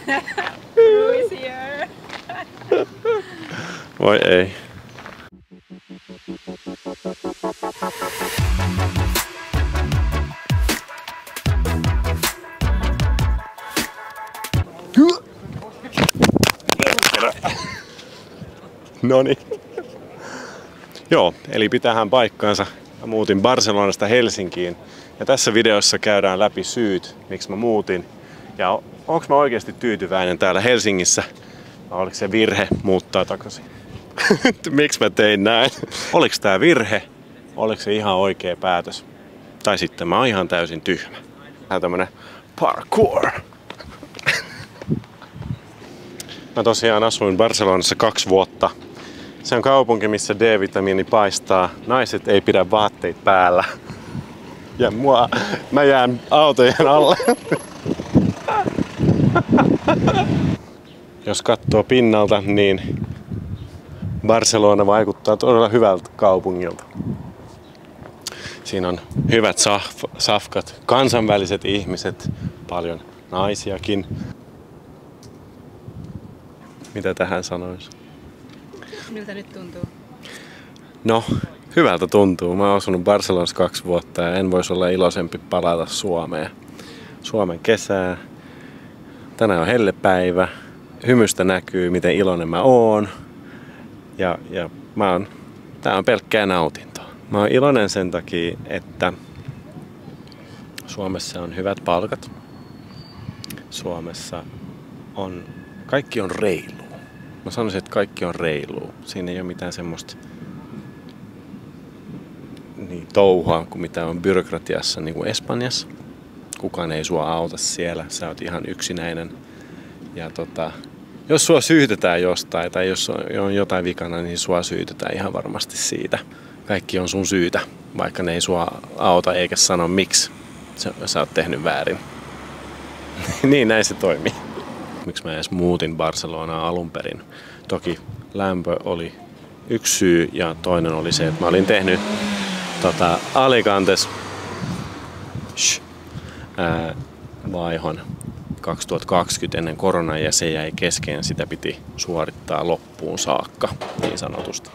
Who is here? Voi ei. Noniin. Joo, eli pitäähän paikkaansa. Mä muutin Barcelonasta Helsinkiin. Ja tässä videossa käydään läpi syyt, miksi mä muutin. Ja onks mä oikeasti tyytyväinen täällä Helsingissä? Vai oliko se virhe muuttaa takaisin? Miksi mä tein näin? Oliko tää virhe? Oliko se ihan oikea päätös? Tai sitten mä oon ihan täysin tyhmä. Tää tämmönen parkour. Mä tosiaan asuin Barcelonassa 2 vuotta. Se on kaupunki, missä D-vitamiini paistaa. Naiset ei pidä vaatteita päällä. Ja mä jään autojen alle. Jos katsoo pinnalta, niin Barcelona vaikuttaa todella hyvältä kaupungilta. Siinä on hyvät safkat, kansainväliset ihmiset, paljon naisiakin. Mitä tähän sanoisi? Miltä nyt tuntuu? No, hyvältä tuntuu. Mä oon asunut Barcelonassa 2 vuotta ja en voisi olla iloisempi palata Suomeen. Suomen kesää. Tänään on hellepäivä. Hymystä näkyy, miten iloinen mä oon. Ja tää on pelkkää nautintoa. Mä oon iloinen sen takia, että Suomessa on hyvät palkat. Suomessa kaikki on reilua. Mä sanoisin, että kaikki on reilua. Siinä ei ole mitään semmoista niin touhua kuin mitä on byrokratiassa niin kuin Espanjassa. Kukaan ei sua auta siellä. Sä oot ihan yksinäinen. Ja jos sua syytetään jostain tai jos on jotain vikana, niin sua syytetään ihan varmasti siitä. Kaikki on sun syytä, vaikka ne ei sua auta eikä sano miksi sä oot tehnyt väärin. Niin näin se toimii. Miksi mä edes muutin Barcelonaan alun perin. Toki lämpö oli yksi syy ja toinen oli se, että mä olin tehnyt Alicantes vaihon 2020 ennen koronaa ja se jäi kesken. Sitä piti suorittaa loppuun saakka, niin sanotusti.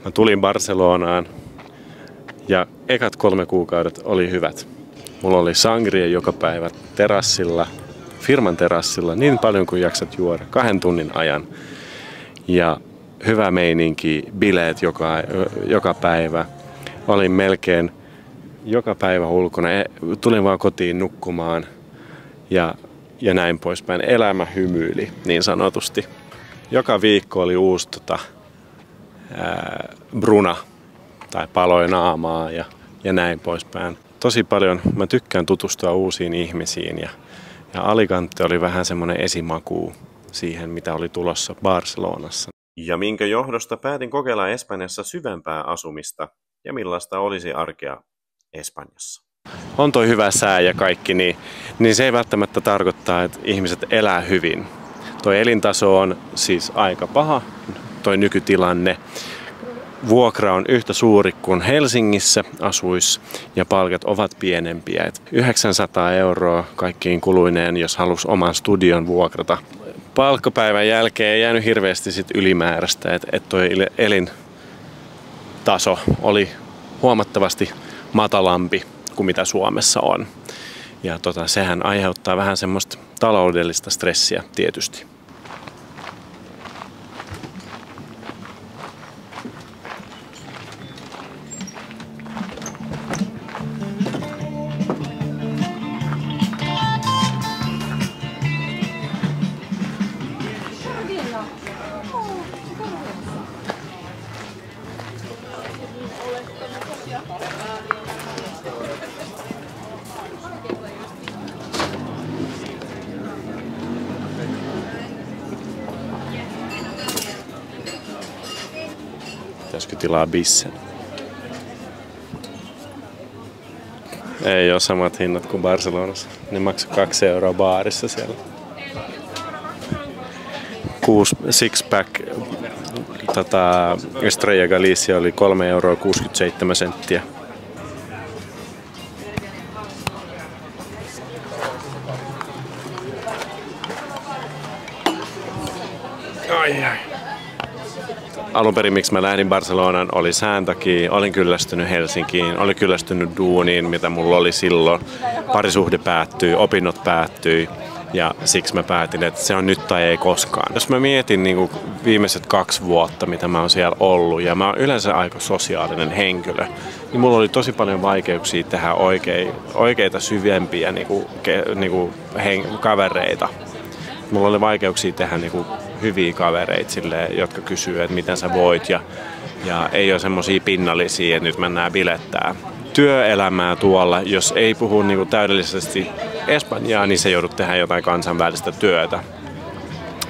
Mä tulin Barcelonaan ja ekat 3 kuukaudet oli hyvät. Mulla oli sangria joka päivä terassilla, firman terassilla niin paljon kuin jaksat juoda 2 tunnin ajan. Ja hyvä meininki, bileet joka päivä. Olin melkein joka päivä ulkona. Tulin vaan kotiin nukkumaan ja näin poispäin. Elämä hymyili niin sanotusti. Joka viikko oli uusi bruna tai paloi naamaa ja näin poispäin. Tosi paljon mä tykkään tutustua uusiin ihmisiin ja Alicante oli vähän semmoinen esimaku siihen, mitä oli tulossa Barcelonassa. Ja minkä johdosta päätin kokeilla Espanjassa syvempää asumista ja millaista olisi arkea Espanjassa. On toi hyvä sää ja kaikki, niin se ei välttämättä tarkoita, että ihmiset elää hyvin. Toi elintaso on siis aika paha, toi nykytilanne. Vuokra on yhtä suuri kuin Helsingissä asuisi ja palkat ovat pienempiä. 900 € kaikkiin kuluineen, jos halus oman studion vuokrata. Palkkapäivän jälkeen ei jäänyt hirveästi sit ylimääräistä, että toi elintaso oli huomattavasti matalampi kuin mitä Suomessa on. Ja sehän aiheuttaa vähän semmoista taloudellista stressiä tietysti. Pitäisikö tilaa bissen? Ei ole samat hinnat kuin Barcelonassa. Ne maksaa 2 € baarissa siellä. 6 six-pack Estrella Galicia oli 3,67 €. Ai. Alun perin miksi mä lähdin Barcelonaan oli sään takia, olin kyllästynyt Helsinkiin, olin kyllästynyt duuniin, mitä mulla oli silloin. Parisuhde päättyi, opinnot päättyi ja siksi mä päätin, että se on nyt tai ei koskaan. Jos mä mietin niin kuin viimeiset 2 vuotta, mitä mä oon siellä ollut ja mä oon yleensä aika sosiaalinen henkilö, niin mulla oli tosi paljon vaikeuksia tehdä oikeita syvempiä kavereita. Mulla oli vaikeuksia tehdä hyviä kavereita silleen, jotka kysyy, että miten sä voit ja ei ole semmosia pinnallisia, että nyt mennään bilettää. Työelämää tuolla, jos ei puhu täydellisesti espanjaa, niin se joudut tehdä jotain kansainvälistä työtä.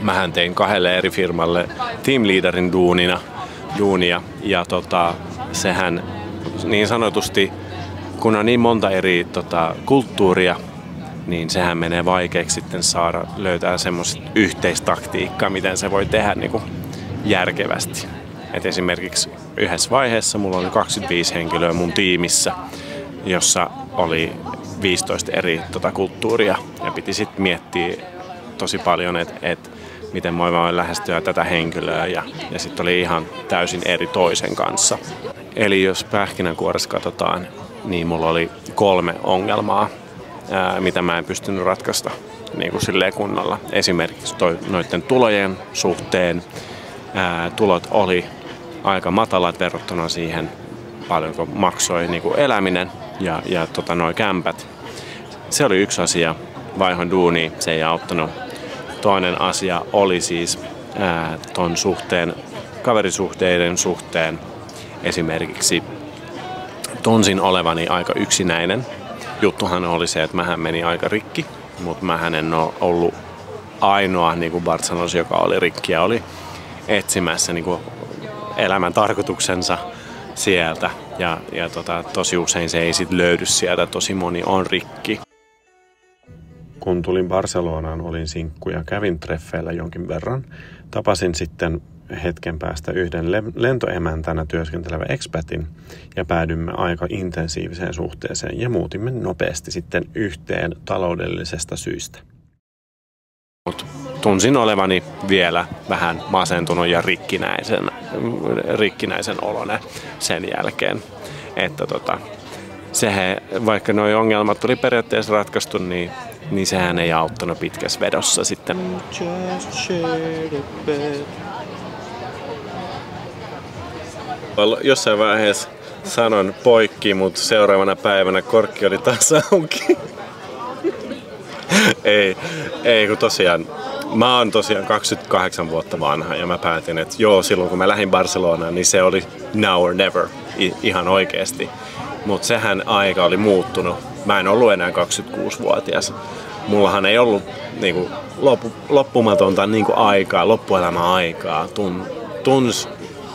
Mähän tein 2 eri firmalle teamleaderin duunia ja sehän niin sanotusti, kun on niin monta eri kulttuuria, niin sehän menee vaikeaksi sitten löytää semmoista yhteistaktiikkaa, miten se voi tehdä järkevästi. Et esimerkiksi yhdessä vaiheessa mulla oli 25 henkilöä mun tiimissä, jossa oli 15 eri kulttuuria ja piti sitten miettiä tosi paljon, että miten mä voin lähestyä tätä henkilöä ja sitten oli ihan täysin eri toisen kanssa. Eli jos pähkinänkuoressa katsotaan, niin mulla oli 3 ongelmaa, mitä mä en pystynyt ratkaista silleen kunnolla. Esimerkiksi noiden tulojen suhteen tulot oli aika matalat verrattuna siihen paljonko maksoi eläminen ja noi kämpät. Se oli yksi asia, vaihoin duuniin, se ei auttanut. Toinen asia oli siis ton suhteen, kaverisuhteiden suhteen esimerkiksi tunsin olevani aika yksinäinen. Juttuhan oli se, että mähän meni aika rikki, mutta mähän en ole ollut ainoa, niin kuin Bart sanoisi, joka oli rikki ja oli etsimässä elämän tarkoituksensa sieltä. Ja tosi usein se ei sitten löydy sieltä, tosi moni on rikki. Kun tulin Barcelonaan, olin sinkku ja kävin treffeillä jonkin verran. Tapasin sitten hetken päästä yhden lentoemäntänä työskentelevä expatin ja päädymme aika intensiiviseen suhteeseen ja muutimme nopeasti sitten yhteen taloudellisesta syystä. Tunsin olevani vielä vähän masentunut ja rikkinäisen oloinen sen jälkeen. Että vaikka nuo ongelmat tuli periaatteessa ratkaistu, niin sehän ei auttanut pitkässä vedossa sitten. Jossain vaiheessa sanon poikki, mutta seuraavana päivänä korkki oli taas auki. ei kun tosiaan, mä oon tosiaan 28 vuotta vanha ja mä päätin, että silloin kun mä lähdin Barcelonaan, niin se oli now or never, ihan oikeesti. Mutta sehän aika oli muuttunut. Mä en ollut enää 26-vuotias. Mullahan ei ollut loppumatonta aikaa, loppuelämän aikaa.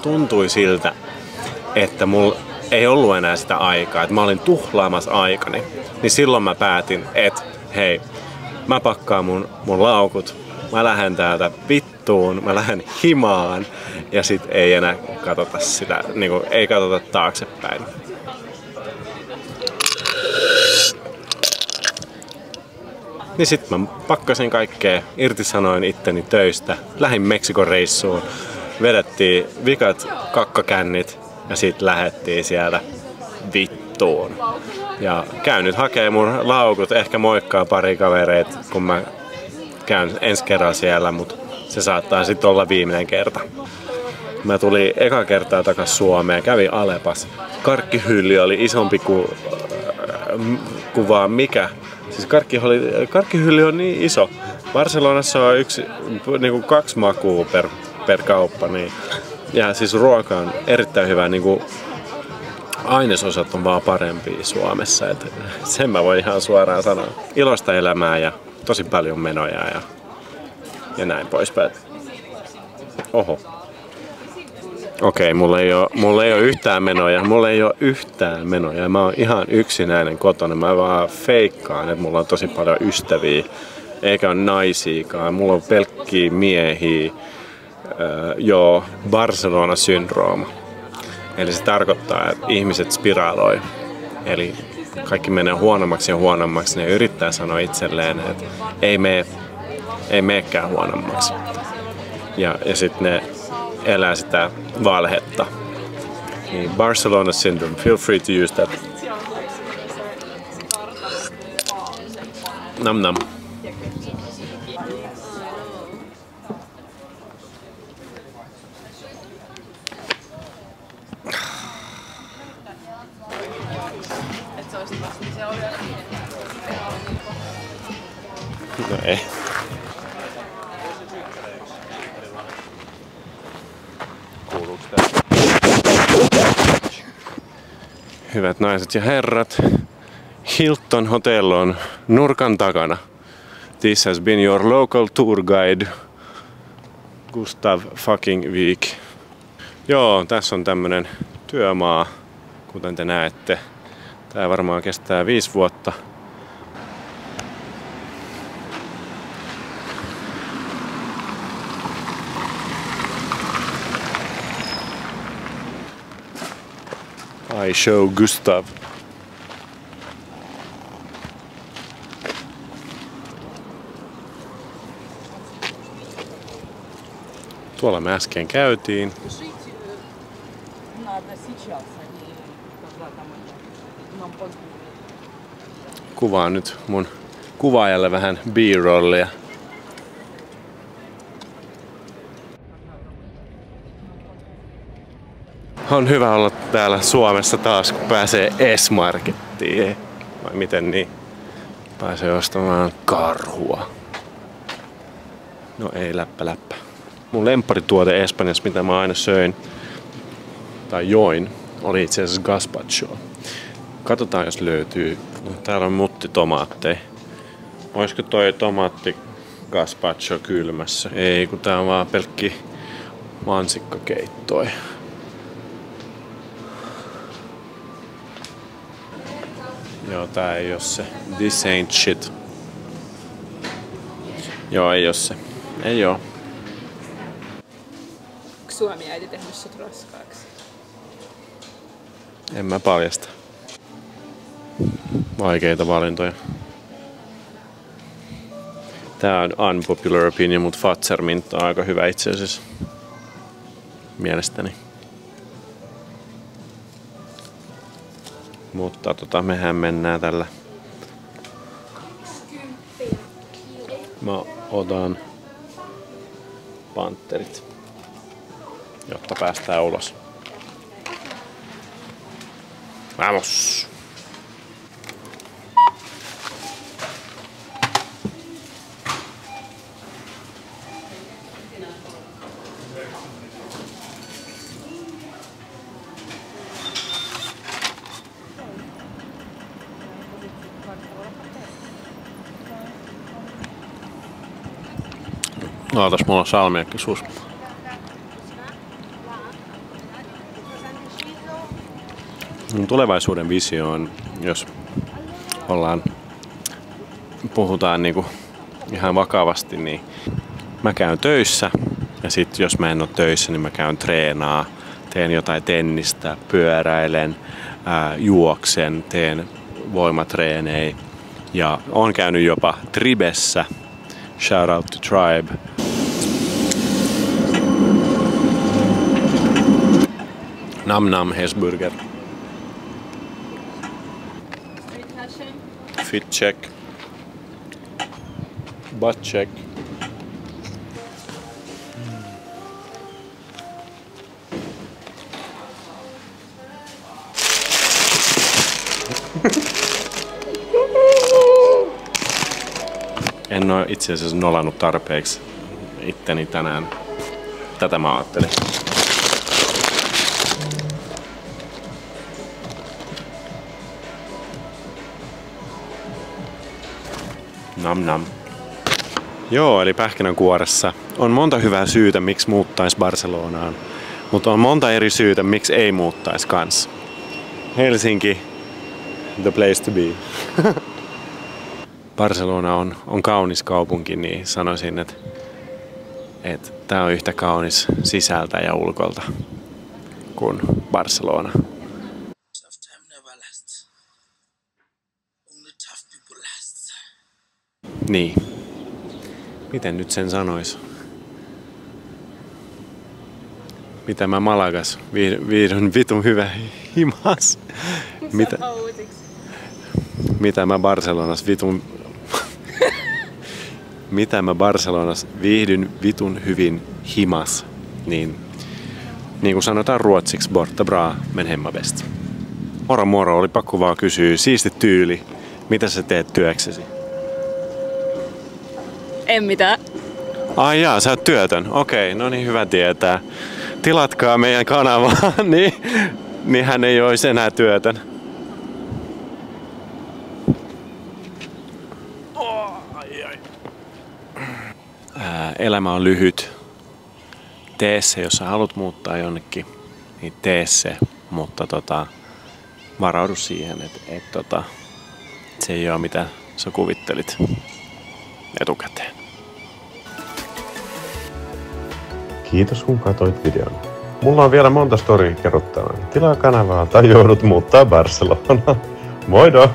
Tuntui siltä, että mulla ei ollut enää sitä aikaa, että mä olin tuhlaamassa aikani. Niin silloin mä päätin, että hei, mä pakkaan mun laukut, mä lähden täältä vittuun, mä lähden himaan ja sit ei enää katsota sitä, ei katsota taaksepäin. Niin sit mä pakkasin kaikkea, irtisanoin itteni töistä, lähdin Meksikon reissuun, vedettiin vikat kakkakännit ja sit lähettiin sieltä vittuun. Ja käyn nyt hakee mun laukut, ehkä moikkaa pari kavereita, kun mä käyn ensi kerran siellä, mutta se saattaa sitten olla viimeinen kerta. Mä tulin eka kertaa takas Suomeen, kävin Alepas. Karkkihylly oli isompi kuin vaan mikä. Siis karkkihylly on niin iso. Barcelonassa on 2 makua per kauppa. Niin. Ja siis ruoka on erittäin hyvä. Ainesosat on vaan parempia Suomessa. Et sen mä voin ihan suoraan sanoa. Iloista elämää ja tosi paljon menoja ja näin poispäin. Oho. Okei, mulla ei ole yhtään menoja. Mä oon ihan yksinäinen kotona. Mä vaan feikkaan, että mulla on tosi paljon ystäviä. Eikä ole naisiakaan. Mulla on pelkkiä miehiä. Joo, Barcelona-syndrooma. Eli se tarkoittaa, että ihmiset spiraaloi. Eli kaikki menee huonommaksi ja huonommaksi. Ne yrittää sanoa itselleen, että ei meekään huonommaksi. Ja sitten ne elää sitä valhetta. Niin Barcelona syndrome, feel free to use that. Nam nam. No ei. Kuuluuko tää? Hyvät naiset ja herrat, Hilton Hotel on nurkan takana. This has been your local tour guide, Gustav fucking Wijk. Joo, tässä on tämmönen työmaa, kuten te näette. Tää varmaan kestää 5 vuotta. I show Gustav. Tuolla me äsken käytiin. Kuvaan nyt mun kuvaajalle vähän B-rollia. On hyvä olla täällä Suomessa taas, kun pääsee S-Markettiin. Vai miten niin? Pääsee ostamaan karhua. No ei läppä. Mun lempparituote Espanjassa, mitä mä aina söin tai join, oli itse asiassa gazpacho. Katsotaan, jos löytyy. No, täällä on muttitomaatteja. Olisiko toi tomaatti gazpacho kylmässä? Ei, kun tää on vaan pelkki mansikkakeittoi. Joo, tää ei oo se. This ain't shit. Joo, ei oo se. Ei oo. Onko Suomi äiti tehnyt sut raskaaksi? En mä paljasta. Vaikeita valintoja. Tää on unpopular opinion, mutta Pfazermint on aika hyvä itse asiassa. Mielestäni. Mutta mehän mennään tällä. Mä otan panterit, jotta päästään ulos. Vamos! Ootas, mulla on salmiakki suus. Tulevaisuuden visio on, jos puhutaan niinku ihan vakavasti, niin mä käyn töissä ja sit jos mä en oo töissä, niin mä käyn treenaa, teen jotain tennistä, pyöräilen, juoksen, teen voimatreenejä ja oon käynyt jopa Tribessä. Shout out to Tribe. Nam nam Hesburger. Fit check. Butt check. En ole itse asiassa nolannut tarpeeksi itteni tänään. Tätä mä ajattelin. Nam nam. Joo, eli pähkinänkuoressa on monta hyvää syytä, miksi muuttaisi Barcelonaan. Mutta on monta eri syytä, miksi ei muuttaisi kans. Helsinki, the place to be. Barcelona on kaunis kaupunki, niin sanoisin, että tää on yhtä kaunis sisältä ja ulkolta kuin Barcelona. Niin. Miten nyt sen sanois? Mitä mä Malagas? Viidon vitun hyvä himas. Mitä mä Barcelonas vitun... Mitä mä Barcelonas viihdyn vitun hyvin himas. Niin kuin sanotaan ruotsiksi, borta bra men hemma bäst. Moro moro, oli pakko vaan kysyä. Siisti tyyli. Mitä sä teet työksesi? En mitään. Ai jaa, sä oot työtön. Okei, no niin, hyvä tietää. Tilatkaa meidän kanavaa, niin hän ei olisi enää työtön. Elämä on lyhyt. Tee se, jos sä haluat muuttaa jonnekin, niin tee se. Mutta varaudu siihen, että se ei ole mitä sä kuvittelit etukäteen. Kiitos kun katsoit videon. Mulla on vielä monta storya kerrottavaa. Tilaa kanavaa tai joudut muuttaa Barcelonaan. Moido!